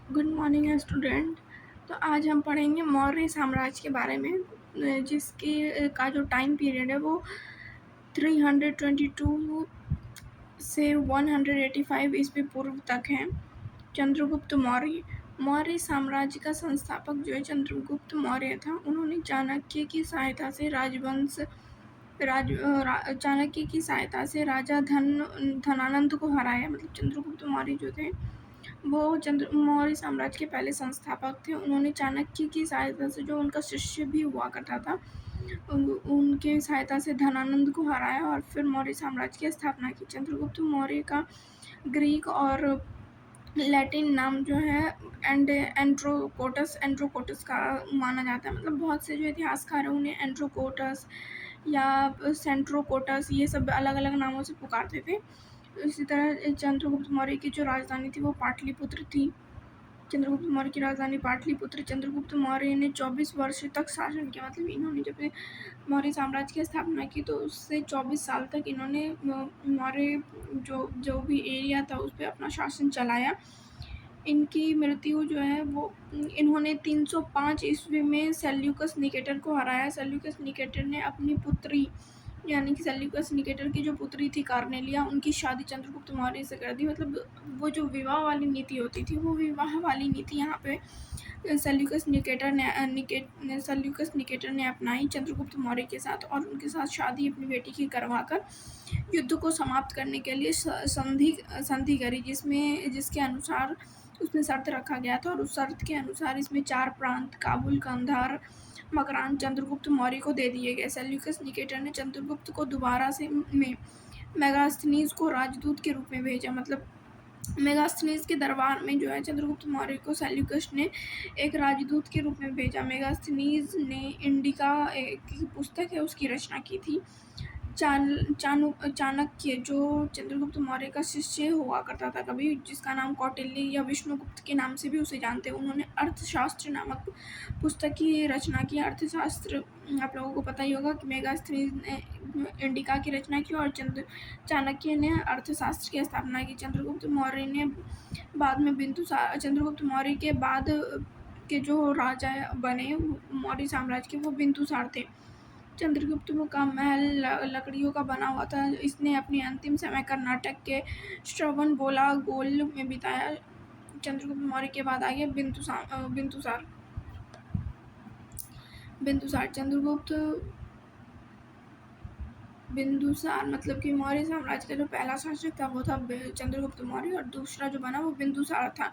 Good morning student. तो आज हम पढ़ेंगे मौर्य साम्राज्य के बारे में, जिसकी का जो टाइम पीरियड है वो 322 से 185 ईस्वी पूर्व तक है। चंद्रगुप्त मौर्य मौर्य साम्राज्य का संस्थापक जो है चंद्रगुप्त मौर्य था। उन्होंने चाणक्य की सहायता से राजा धनानंद को हराया। मतलब चंद्रगुप्त मौर्य जो थे वो मौर्य साम्राज्य के पहले संस्थापक थे। उन्होंने चाणक्य की सहायता से, जो उनका शिष्य भी हुआ करता था, उनके सहायता से धनानंद को हराया और फिर मौर्य साम्राज्य की स्थापना की। चंद्रगुप्त मौर्य का ग्रीक और लैटिन नाम जो है एंड्रोकोटस का माना जाता है। मतलब बहुत से जो इतिहासकार हैं उन्हें एंड्रोकोटस या सेंट्रोकोटस ये सब अलग अलग नामों से पुकारते थे। इसी तरह चंद्रगुप्त मौर्य की जो राजधानी थी वो पाटलिपुत्र थी। चंद्रगुप्त मौर्य की राजधानी पाटलिपुत्र। चंद्रगुप्त मौर्य ने 24 वर्ष तक शासन किया। मतलब इन्होंने जब मौर्य साम्राज्य की स्थापना की तो उससे 24 साल तक इन्होंने मौर्य जो भी एरिया था उस पर अपना शासन चलाया। इनकी मृत्यु जो है वो इन्होंने 305 ईस्वी में सेल्यूकस निकेटर को हराया। सेल्यूकस निकेटर ने अपनी पुत्री यानी कि सेल्यूकस निकेटर की जो पुत्री थी कार्नेलिया, उनकी शादी चंद्रगुप्त मौर्य से कर दी। मतलब वो जो विवाह वाली नीति होती थी वो विवाह वाली नीति यहाँ पे सेल्यूकस निकेटर ने अपनाई चंद्रगुप्त मौर्य के साथ, और उनके साथ शादी अपनी बेटी की करवाकर युद्ध को समाप्त करने के लिए संधि करी, जिसके अनुसार उसमें शर्त रखा गया था। और उस शर्त के अनुसार इसमें 4 प्रांत काबुल, कंधार, मकरान चंद्रगुप्त मौर्य को दे दिए गए। सेल्यूकस निकेटर ने चंद्रगुप्त को दोबारा से मेगास्थनीज को राजदूत के रूप में भेजा। मतलब मेगास्थनीज के दरबार में जो है चंद्रगुप्त मौर्य को सेल्यूकस ने एक राजदूत के रूप में भेजा। मेगास्थनीज ने इंडिका की पुस्तक है उसकी रचना की थी। चाणक्य जो चंद्रगुप्त मौर्य का शिष्य हुआ करता था कभी, जिसका नाम कौटिल्य या विष्णुगुप्त के नाम से भी उसे जानते हैं, उन्होंने अर्थशास्त्र नामक पुस्तक की रचना की। अर्थशास्त्र आप लोगों को पता ही होगा कि मेगास्थनीज ने इंडिका की रचना की और चाणक्य ने अर्थशास्त्र की स्थापना की। चंद्रगुप्त मौर्य ने बाद में चंद्रगुप्त मौर्य के बाद के जो राजा बने मौर्य साम्राज्य के वो बिंदुसार थे। चंद्रगुप्त का महल लकड़ियों का बना हुआ था। इसने अपनी अंतिम समय कर्नाटक के श्रवणबेलागोल में बिताया। चंद्रगुप्त मौर्य के बाद आ गया बिंदुसार मतलब कि मौर्य साम्राज्य का जो पहला शासक था वो था चंद्रगुप्त मौर्य, और दूसरा जो बना वो बिंदुसार था,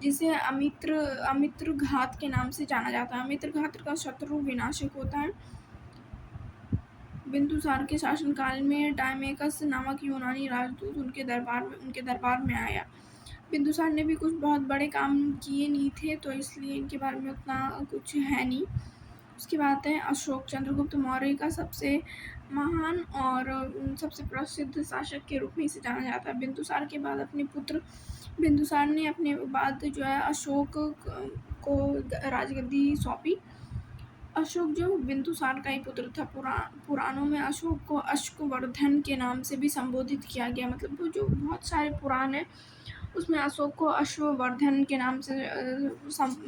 जिसे अमित्र घात के नाम से जाना जाता है। अमित्र घात का शत्रु विनाशक होता है। बिंदुसार के शासनकाल में डायमेकस नामक यूनानी राजदूत उनके दरबार में आया। बिंदुसार ने भी कुछ बहुत बड़े काम किए नहीं थे, तो इसलिए इनके बारे में उतना कुछ है नहीं। उसकी बात है अशोक। चंद्रगुप्त मौर्य का सबसे महान और सबसे प्रसिद्ध शासक के रूप में इसे जाना जाता है। बिंदुसार के बाद अपने पुत्र बिंदुसार ने अपने बाद जो है अशोक को राजगद्दी सौंपी। अशोक जो बिंदुसार का ही पुत्र था। पुराणों में अशोक को अश्ववर्धन के नाम से भी संबोधित किया गया। मतलब वो जो बहुत सारे पुराण हैं उसमें अशोक को अश्ववर्धन के नाम से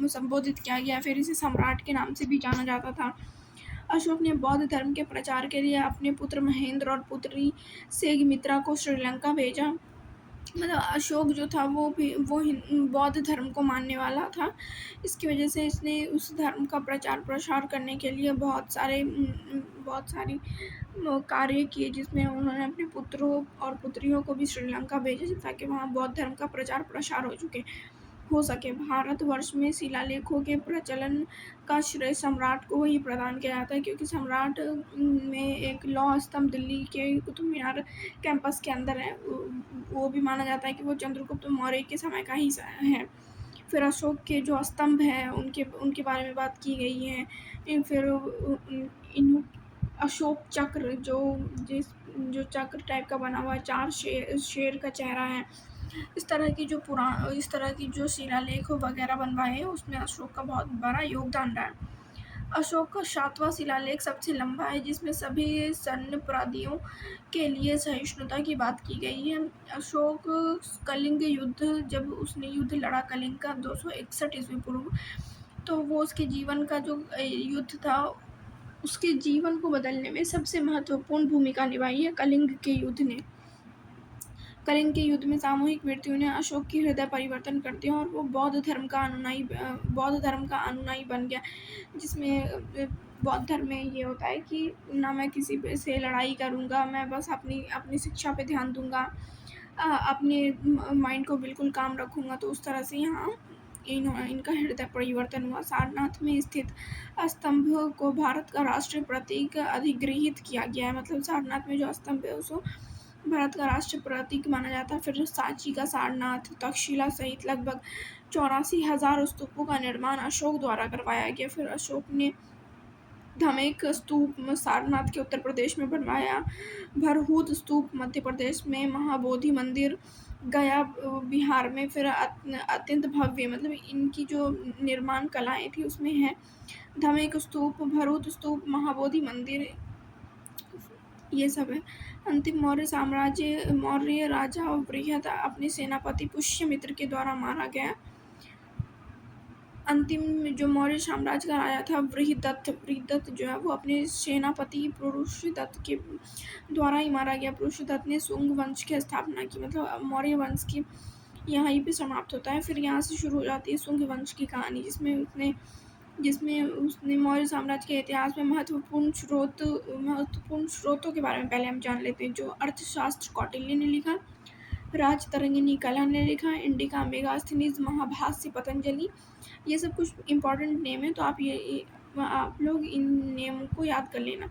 संबोधित किया गया। फिर इसे सम्राट के नाम से भी जाना जाता था। अशोक ने बौद्ध धर्म के प्रचार के लिए अपने पुत्र महेंद्र और पुत्री सेघमित्रा को श्रीलंका भेजा। मतलब अशोक जो था वो बौद्ध धर्म को मानने वाला था। इसकी वजह से इसने उस धर्म का प्रचार प्रसार करने के लिए बहुत सारी कार्य किए, जिसमें उन्होंने अपने पुत्रों और पुत्रियों को भी श्रीलंका भेजा ताकि वहाँ बौद्ध धर्म का प्रचार प्रसार हो सके। भारतवर्ष में शिलालेखों के प्रचलन का श्रेय सम्राट को ही प्रदान किया जाता है, क्योंकि सम्राट में एक लौह स्तंभ दिल्ली के कुतुब मीनार कैंपस के अंदर है। वो भी माना जाता है कि वो चंद्रगुप्त मौर्य के समय का ही है। फिर अशोक के जो स्तंभ हैं उनके बारे में बात की गई है। फिर इन अशोक चक्र जो चक्र टाइप का बना हुआ है, 4 शेर का चेहरा है। इस तरह की जो शिलालेख वगैरह बनवाए हैं उसमें अशोक का बहुत बड़ा योगदान रहा है। अशोक का 7वां शिलालेख सबसे लंबा है, जिसमें सभी सैन्यापराधियों के लिए सहिष्णुता की बात की गई है। अशोक कलिंग युद्ध, जब उसने युद्ध लड़ा कलिंग का 261 ईस्वी पूर्व, तो वो उसके जीवन का जो युद्ध था, उसके जीवन को बदलने में सबसे महत्वपूर्ण भूमिका निभाई है कलिंग के युद्ध ने। कलिंग के युद्ध में सामूहिक मृत्यु ने अशोक की हृदय परिवर्तन कर दिया और वो बौद्ध धर्म का अनुयायी बन गया, जिसमें बौद्ध धर्म में ये होता है कि ना मैं किसी पे से लड़ाई करूँगा, मैं बस अपनी अपनी शिक्षा पे ध्यान दूँगा, अपने माइंड को बिल्कुल काम रखूँगा। तो उस तरह से यहाँ इनका हृदय परिवर्तन हुआ। सारनाथ में स्थित स्तंभ को भारत का राष्ट्रीय प्रतीक अधिगृहीत किया गया है। मतलब सारनाथ में जो स्तंभ है उसको भारत का राष्ट्रीय प्रतीक माना जाता है। फिर सांची का सारनाथ, तक्षशिला सहित लगभग 84,000 स्तूपों का निर्माण अशोक द्वारा करवाया गया। फिर अशोक ने धमेक स्तूप सारनाथ के उत्तर प्रदेश में बनवाया, भरहूत स्तूप मध्य प्रदेश में, महाबोधि मंदिर गया बिहार में। फिर अत्यंत भव्य, मतलब इनकी जो निर्माण कलाएं थी उसमें है धमेक स्तूप, भरहूत स्तूप, महाबोधि मंदिर, ये सब है। अंतिम मौर्य राजा बृहद अपने सेनापति पुष्यमित्र के द्वारा मारा गया। अंतिम जो मौर्य साम्राज्य का राजा था बृहदत्त जो है वो अपने सेनापति पुरुषदत्त के द्वारा ही मारा गया। पुरुषदत्त ने शुंग वंश की स्थापना की, मतलब मौर्य वंश की यहीं पे समाप्त होता है। फिर यहाँ से शुरू हो जाती है शुंग वंश की कहानी, जिसमें उसने मौर्य साम्राज्य के इतिहास में महत्वपूर्ण स्रोतों के बारे में पहले हम जान लेते हैं। जो अर्थशास्त्र कौटिल्य ने लिखा, राजतरंगिणी कला ने लिखा, इंडिका मेगास्थनीज, महाभाष्य पतंजलि, ये सब कुछ इम्पोर्टेंट नेम है, तो आप लोग इन नेम को याद कर लेना।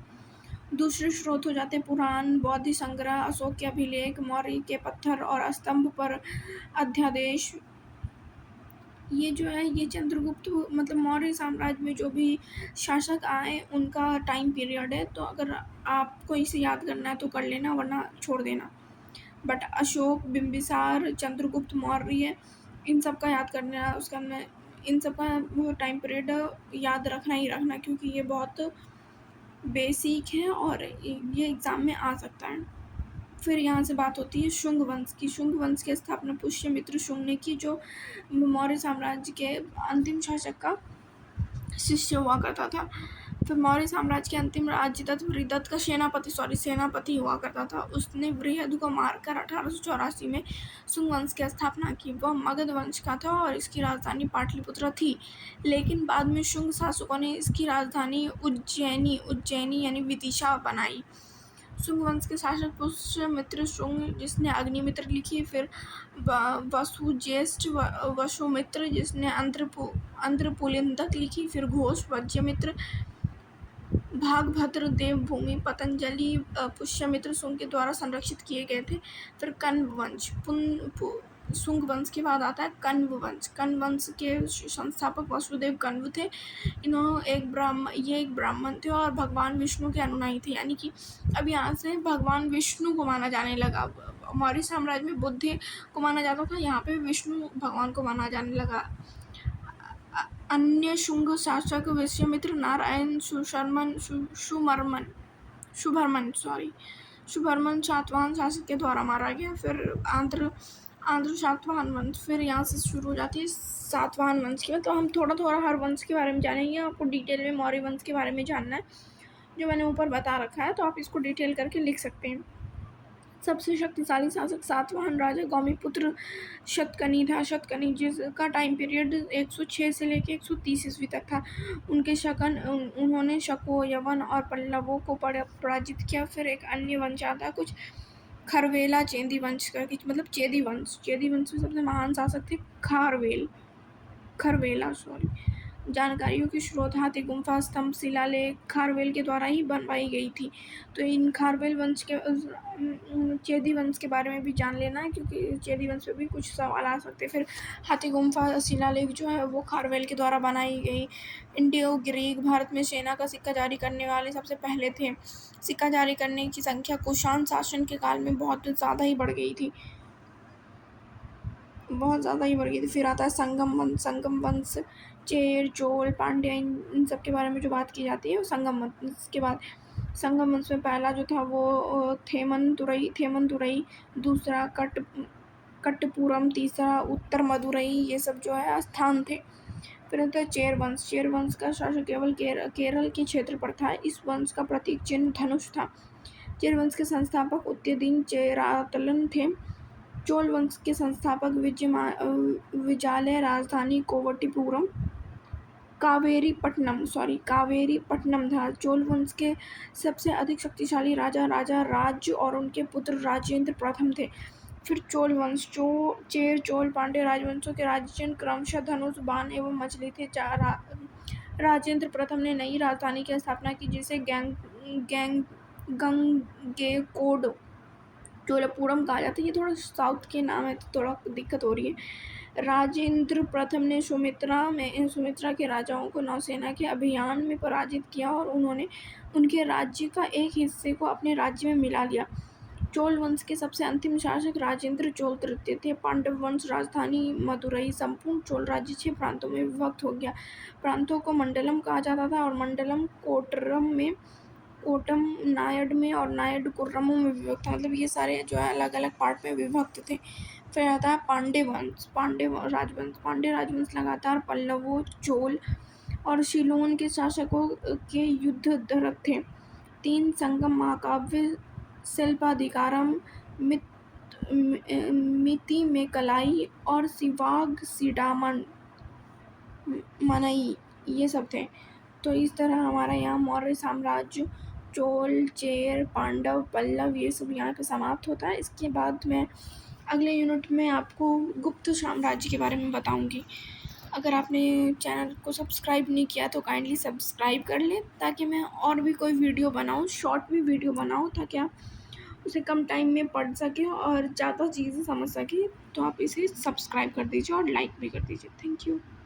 दूसरे स्रोत हो जाते हैं पुराण, बौद्ध संग्रह, अशोक के अभिलेख, मौर्य के पत्थर और स्तंभ पर अध्यादेश। ये जो है ये चंद्रगुप्त, मतलब मौर्य साम्राज्य में जो भी शासक आए उनका टाइम पीरियड है। तो अगर आपको इसे याद करना है तो कर लेना, वरना छोड़ देना। बट अशोक, बिंबिसार, चंद्रगुप्त मौर्य, इन सब का याद करना, उसका मैं इन सब का टाइम पीरियड याद रखना ही रखना, क्योंकि ये बहुत बेसिक है और ये एग्ज़ाम में आ सकता है। फिर यहाँ से बात होती है शुंग वंश की। शुंग वंश की स्थापना पुष्यमित्र शुंग ने की, जो मौर्य साम्राज्य के अंतिम शासक का शिष्य हुआ करता था। फिर मौर्य साम्राज्य के अंतिम राजदत्त बृहदत्त का सेनापति हुआ करता था। उसने बृहद को मारकर 1884 में शुंग वंश की स्थापना की। वह मगध वंश का था और इसकी राजधानी पाटलिपुत्र थी, लेकिन बाद में शुंग शासकों ने इसकी राजधानी उज्जैनी यानी विदिशा बनाई। शुंग वंश के शासक पुष्यमित्र शुंग, जिसने अग्निमित्र लिखी, फिर वसुज्येष्ठ वसुमित्र, जिसने अंध्रपुलिंदक लिखी, फिर घोष वज्रमित्र, भागभद्र, देवभूमि, पतंजलि पुष्यमित्र शुंग के द्वारा संरक्षित किए गए थे। फिर कण्व वंश, शुंग वंश के बाद आता है कण्व वंश। कण्व वंश के संस्थापक वसुदेव कण्व थे। ये एक ब्राह्मण थे और भगवान विष्णु के अनुयायी थे, यानी कि अब यहाँ से भगवान विष्णु को माना जाने लगा। मौर्य साम्राज्य में बुद्ध को माना जाता था, यहाँ पे विष्णु भगवान को माना जाने लगा। अन्य शुंग शासक विश्वामित्र नारायण शुभरमन सातवाहन शासक के द्वारा मारा गया। फिर आंध्र सातवाहन वंश, फिर यहाँ से शुरू हो जाती है सातवाहन वंश की। तो हम थोड़ा थोड़ा हर वंश के बारे में जानेंगे। आपको डिटेल में मौर्य वंश के बारे में जानना है, जो मैंने ऊपर बता रखा है, तो आप इसको डिटेल करके लिख सकते हैं। सबसे शक्तिशाली शासक सातवाहन राजा गौमीपुत्र शतकनी था। शतकनी जिसका टाइम पीरियड 106 से लेकर 130 ईस्वी तक था। उन्होंने शकों, यवन और पल्लवों को पराजित किया। फिर एक अन्य वंश आता है कुछ खरवेला चेदी वंश का, मतलब चेदी वंश में सबसे महान शासक थे खरवेला। जानकारियों के स्रोत हाथी गुम्फा, स्तंभ, शिलालेख खारवेल के द्वारा ही बनवाई गई थी। तो इन खारवेल वंश के चेदी वंश के बारे में भी जान लेना है, क्योंकि चेदी वंश पे भी कुछ सवाल आ सकते हैं। फिर हाथी गुम्फा शिलालेख जो है वो खारवेल के द्वारा बनाई गई। इंडियो ग्रीक भारत में सेना का सिक्का जारी करने वाले सबसे पहले थे। सिक्का जारी करने की संख्या कुषाण शासन के काल में बहुत ज़्यादा ही बढ़ गई थी। बहुत ज़्यादा ही बढ़ गई थी। फिर आता है संगम वंश, चेर, चोल, पांड्या, इन सब के बारे में जो बात की जाती है वो संगम वंश के बाद। संगम वंश में पहला जो था वो थेमनतुरई, दूसरा कटपुरम, तीसरा उत्तर मदुरई, ये सब जो है स्थान थे। फिर आता है चेर वंश का शासन केवल केरल के क्षेत्र पर था। इस वंश का प्रतीक चिन्ह धनुष था। चेर वंश के संस्थापक उदयदीन चेरातलन थे। चोल वंश के संस्थापक विजालय, राजधानी कावेरीपट्टनम था। चोल वंश के सबसे अधिक शक्तिशाली राजा राजा राज और उनके पुत्र राजेंद्र प्रथम थे। फिर चोल वंश, चेर, चोल, पांड्य राजवंशों के राज्य चिन्ह क्रमशः धनुष, बाण एवं मछली थे। राजेंद्र प्रथम ने नई राजधानी की स्थापना की जिसे गंगेकोंड चोलपुरम कहा जाता है। ये थोड़ा साउथ के नाम है तो थोड़ा दिक्कत हो रही है। राजेंद्र प्रथम ने सुमित्रा के राजाओं को नौसेना के अभियान में पराजित किया और उन्होंने उनके राज्य का एक हिस्से को अपने राज्य में मिला लिया। चोल वंश के सबसे अंतिम शासक राजेंद्र चोल तृतीय थे। पांडव वंश, राजधानी मदुरई, संपूर्ण चोल राज्य 6 प्रांतों में विभक्त हो गया। प्रांतों को मंडलम कहा जाता था और मंडलम कोटम नायड में और नायड कुर्रमों में विभक्त था। मतलब ये सारे जो है अलग अलग पार्ट में विभक्त थे। फिर आता है पांड्य राजवंश लगातार पल्लवों, चोल और शिलोन के शासकों के युद्धरत थे। 3 संगम महाकाव्य शिल्पाधिकारम, मितिमेकलाई और सिवाग सीडामन मनई, ये सब थे। तो इस तरह हमारा यहाँ मौर्य साम्राज्य, चोल, चेर, पांडव, पल्लव, ये सब यहाँ पे समाप्त होता है। इसके बाद मैं अगले यूनिट में आपको गुप्त साम्राज्य के बारे में बताऊंगी। अगर आपने चैनल को सब्सक्राइब नहीं किया तो काइंडली सब्सक्राइब कर लें ताकि मैं और भी कोई वीडियो बनाऊँ, शॉर्ट भी वीडियो बनाऊँ, ताकि आप उसे कम टाइम में पढ़ सकें और ज़्यादा चीज़ें समझ सकें। तो आप इसे सब्सक्राइब कर दीजिए और लाइक भी कर दीजिए। Thank you.